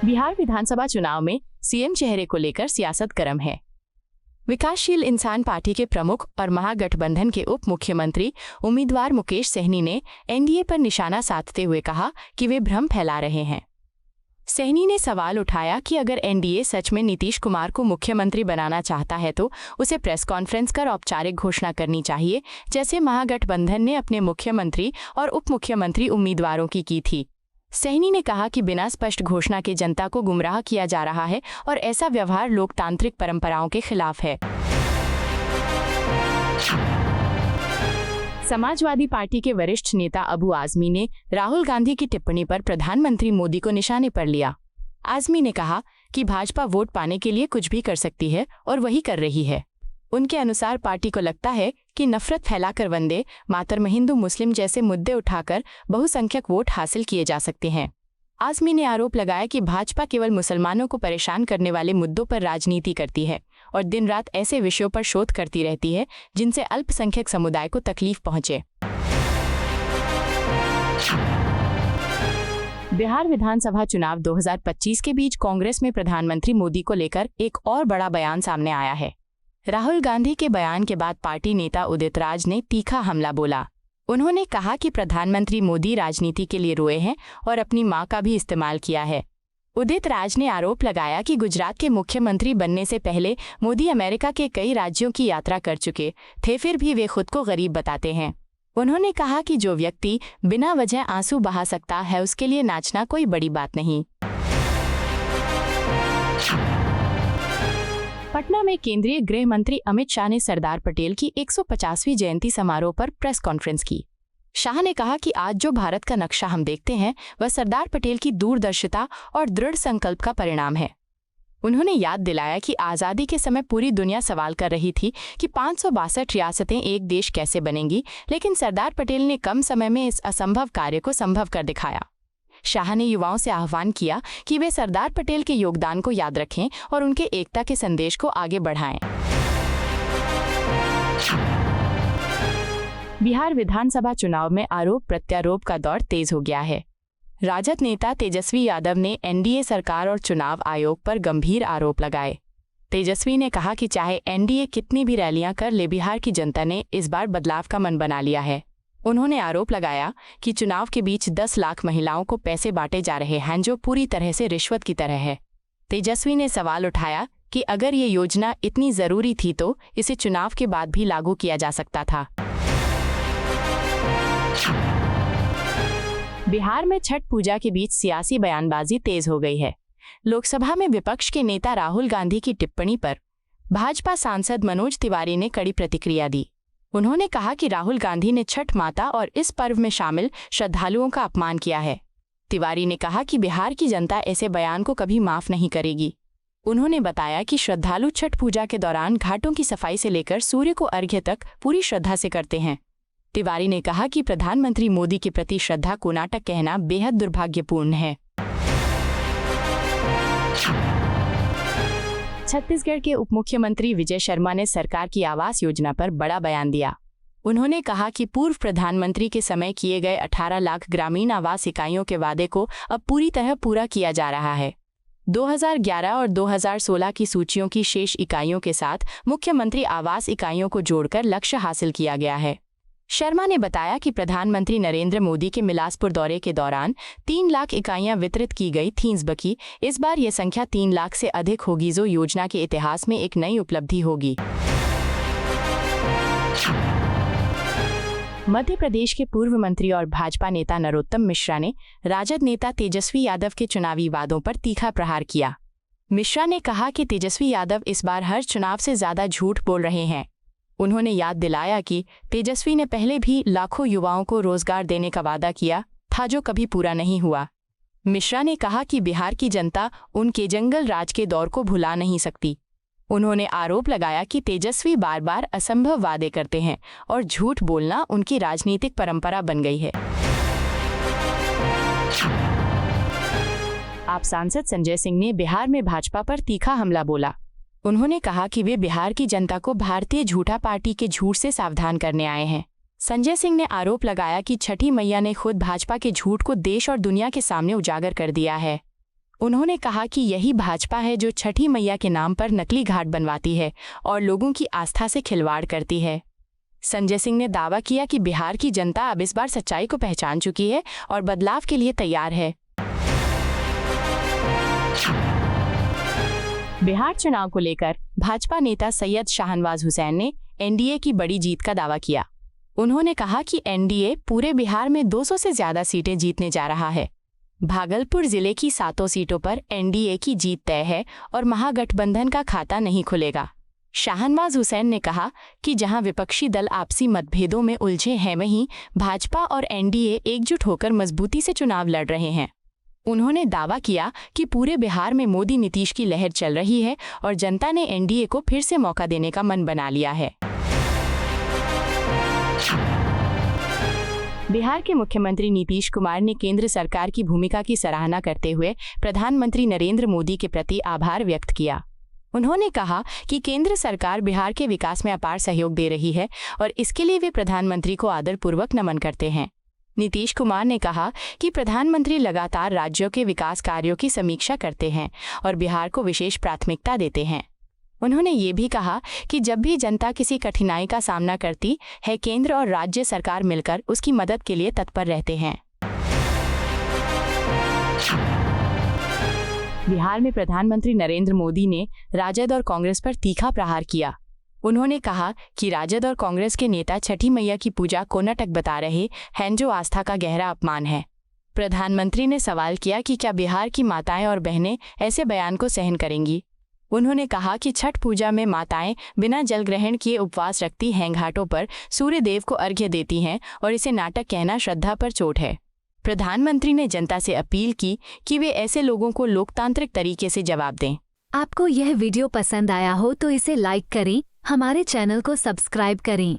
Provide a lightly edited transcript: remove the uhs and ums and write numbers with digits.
बिहार विधानसभा चुनाव में सीएम चेहरे को लेकर सियासत गर्म है। विकासशील इंसान पार्टी के प्रमुख और महागठबंधन के उप मुख्यमंत्री उम्मीदवार मुकेश सहनी ने एनडीए पर निशाना साधते हुए कहा कि वे भ्रम फैला रहे हैं। सहनी ने सवाल उठाया कि अगर एनडीए सच में नीतीश कुमार को मुख्यमंत्री बनाना चाहता है तो उसे प्रेस कॉन्फ्रेंस कर औपचारिक घोषणा करनी चाहिए, जैसे महागठबंधन ने अपने मुख्यमंत्री और उप मुख्यमंत्री उम्मीदवारों की थी। सहनी ने कहा कि बिना स्पष्ट घोषणा के जनता को गुमराह किया जा रहा है और ऐसा व्यवहार लोकतांत्रिक परंपराओं के खिलाफ है। समाजवादी पार्टी के वरिष्ठ नेता अबू आजमी ने राहुल गांधी की टिप्पणी पर प्रधानमंत्री मोदी को निशाने पर लिया। आजमी ने कहा कि भाजपा वोट पाने के लिए कुछ भी कर सकती है और वही कर रही है। उनके अनुसार पार्टी को लगता है कि नफरत फैलाकर वंदे मातरम, हिंदू मुस्लिम जैसे मुद्दे उठाकर बहुसंख्यक वोट हासिल किए जा सकते हैं। आजमी ने आरोप लगाया कि भाजपा केवल मुसलमानों को परेशान करने वाले मुद्दों पर राजनीति करती है और दिन रात ऐसे विषयों पर शोध करती रहती है जिनसे अल्पसंख्यक समुदाय को तकलीफ पहुंचे। बिहार विधानसभा चुनाव 2025 के बीच कांग्रेस में प्रधानमंत्री मोदी को लेकर एक और बड़ा बयान सामने आया है। राहुल गांधी के बयान के बाद पार्टी नेता उदित राज ने तीखा हमला बोला। उन्होंने कहा कि प्रधानमंत्री मोदी राजनीति के लिए रोए हैं और अपनी मां का भी इस्तेमाल किया है। उदित राज ने आरोप लगाया कि गुजरात के मुख्यमंत्री बनने से पहले मोदी अमेरिका के कई राज्यों की यात्रा कर चुके थे, फिर भी वे खुद को गरीब बताते हैं। उन्होंने कहा कि जो व्यक्ति बिना वजह आंसू बहा सकता है उसके लिए नाचना कोई बड़ी बात नहीं। पटना में केंद्रीय गृह मंत्री अमित शाह ने सरदार पटेल की 150वीं जयंती समारोह पर प्रेस कॉन्फ्रेंस की। शाह ने कहा कि आज जो भारत का नक्शा हम देखते हैं वह सरदार पटेल की दूरदर्शिता और दृढ़ संकल्प का परिणाम है। उन्होंने याद दिलाया कि आज़ादी के समय पूरी दुनिया सवाल कर रही थी कि 562 रियासतें एक देश कैसे बनेंगी, लेकिन सरदार पटेल ने कम समय में इस असंभव कार्य को संभव कर दिखाया। शाह ने युवाओं से आह्वान किया कि वे सरदार पटेल के योगदान को याद रखें और उनके एकता के संदेश को आगे बढ़ाएं। बिहार विधानसभा चुनाव में आरोप प्रत्यारोप का दौर तेज हो गया है। राजद नेता तेजस्वी यादव ने एनडीए सरकार और चुनाव आयोग पर गंभीर आरोप लगाए। तेजस्वी ने कहा कि चाहे एनडीए कितनी भी रैलियां कर ले, बिहार की जनता ने इस बार बदलाव का मन बना लिया है। उन्होंने आरोप लगाया कि चुनाव के बीच 10 लाख महिलाओं को पैसे बांटे जा रहे हैं, जो पूरी तरह से रिश्वत की तरह है। तेजस्वी ने सवाल उठाया कि अगर ये योजना इतनी जरूरी थी तो इसे चुनाव के बाद भी लागू किया जा सकता था। बिहार में छठ पूजा के बीच सियासी बयानबाजी तेज हो गई है। लोकसभा में विपक्ष के नेता राहुल गांधी की टिप्पणी पर भाजपा सांसद मनोज तिवारी ने कड़ी प्रतिक्रिया दी। उन्होंने कहा कि राहुल गांधी ने छठ माता और इस पर्व में शामिल श्रद्धालुओं का अपमान किया है। तिवारी ने कहा कि बिहार की जनता ऐसे बयान को कभी माफ नहीं करेगी। उन्होंने बताया कि श्रद्धालु छठ पूजा के दौरान घाटों की सफाई से लेकर सूर्य को अर्घ्य तक पूरी श्रद्धा से करते हैं। तिवारी ने कहा कि प्रधानमंत्री मोदी के प्रति श्रद्धा को नाटक कहना बेहद दुर्भाग्यपूर्ण है। छत्तीसगढ़ के उप मुख्यमंत्री विजय शर्मा ने सरकार की आवास योजना पर बड़ा बयान दिया। उन्होंने कहा कि पूर्व प्रधानमंत्री के समय किए गए 18 लाख ग्रामीण आवास इकाइयों के वादे को अब पूरी तरह पूरा किया जा रहा है। 2011 और 2016 की सूचियों की शेष इकाइयों के साथ मुख्यमंत्री आवास इकाइयों को जोड़कर लक्ष्य हासिल किया गया है। शर्मा ने बताया कि प्रधानमंत्री नरेंद्र मोदी के बिलासपुर दौरे के दौरान 3 लाख इकाइयां वितरित की गई थीं, बल्कि इस बार यह संख्या 3 लाख से अधिक होगी, जो योजना के इतिहास में एक नई उपलब्धि होगी। मध्य प्रदेश के पूर्व मंत्री और भाजपा नेता नरोत्तम मिश्रा ने राजद नेता तेजस्वी यादव के चुनावी वादों पर तीखा प्रहार किया। मिश्रा ने कहा कि तेजस्वी यादव इस बार हर चुनाव से ज्यादा झूठ बोल रहे हैं। उन्होंने याद दिलाया कि तेजस्वी ने पहले भी लाखों युवाओं को रोजगार देने का वादा किया था, जो कभी पूरा नहीं हुआ। मिश्रा ने कहा कि बिहार की जनता उनके जंगल राज के दौर को भुला नहीं सकती। उन्होंने आरोप लगाया कि तेजस्वी बार बार असंभव वादे करते हैं और झूठ बोलना उनकी राजनीतिक परंपरा बन गई है। आप सांसद संजय सिंह ने बिहार में भाजपा पर तीखा हमला बोला। उन्होंने कहा कि वे बिहार की जनता को भारतीय झूठा पार्टी के झूठ से सावधान करने आए हैं। संजय सिंह ने आरोप लगाया कि छठी मैया ने खुद भाजपा के झूठ को देश और दुनिया के सामने उजागर कर दिया है। उन्होंने कहा कि यही भाजपा है जो छठी मैया के नाम पर नकली घाट बनवाती है और लोगों की आस्था से खिलवाड़ करती है। संजय सिंह ने दावा किया कि बिहार की जनता अब इस बार सच्चाई को पहचान चुकी है और बदलाव के लिए तैयार है। बिहार चुनाव को लेकर भाजपा नेता सैयद शाहनवाज हुसैन ने एनडीए की बड़ी जीत का दावा किया। उन्होंने कहा कि एनडीए पूरे बिहार में 200 से ज्यादा सीटें जीतने जा रहा है। भागलपुर जिले की 7 सीटों पर एनडीए की जीत तय है और महागठबंधन का खाता नहीं खुलेगा। शाहनवाज हुसैन ने कहा कि जहां विपक्षी दल आपसी मतभेदों में उलझे हैं, वहीं भाजपा और एनडीए एकजुट होकर मजबूती से चुनाव लड़ रहे हैं। उन्होंने दावा किया कि पूरे बिहार में मोदी नीतीश की लहर चल रही है और जनता ने एनडीए को फिर से मौका देने का मन बना लिया है। बिहार के मुख्यमंत्री नीतीश कुमार ने केंद्र सरकार की भूमिका की सराहना करते हुए प्रधानमंत्री नरेंद्र मोदी के प्रति आभार व्यक्त किया। उन्होंने कहा कि केंद्र सरकार बिहार के विकास में अपार सहयोग दे रही है और इसके लिए वे प्रधानमंत्री को आदरपूर्वक नमन करते हैं। नीतीश कुमार ने कहा कि प्रधानमंत्री लगातार राज्यों के विकास कार्यों की समीक्षा करते हैं और बिहार को विशेष प्राथमिकता देते हैं। उन्होंने ये भी कहा कि जब भी जनता किसी कठिनाई का सामना करती है, केंद्र और राज्य सरकार मिलकर उसकी मदद के लिए तत्पर रहते हैं। बिहार में प्रधानमंत्री नरेंद्र मोदी ने राजद और कांग्रेस पर तीखा प्रहार किया। उन्होंने कहा कि राजद और कांग्रेस के नेता छठी मैया की पूजा को नाटक बता रहे हैं, जो आस्था का गहरा अपमान है। प्रधानमंत्री ने सवाल किया कि क्या बिहार की माताएं और बहनें ऐसे बयान को सहन करेंगी। उन्होंने कहा कि छठ पूजा में माताएं बिना जल ग्रहण किए उपवास रखती हैं, घाटों पर सूर्य देव को अर्घ्य देती हैं और इसे नाटक कहना श्रद्धा पर चोट है। प्रधानमंत्री ने जनता से अपील की कि वे ऐसे लोगों को लोकतांत्रिक तरीके से जवाब दें। आपको यह वीडियो पसंद आया हो तो इसे लाइक करें, हमारे चैनल को सब्सक्राइब करें।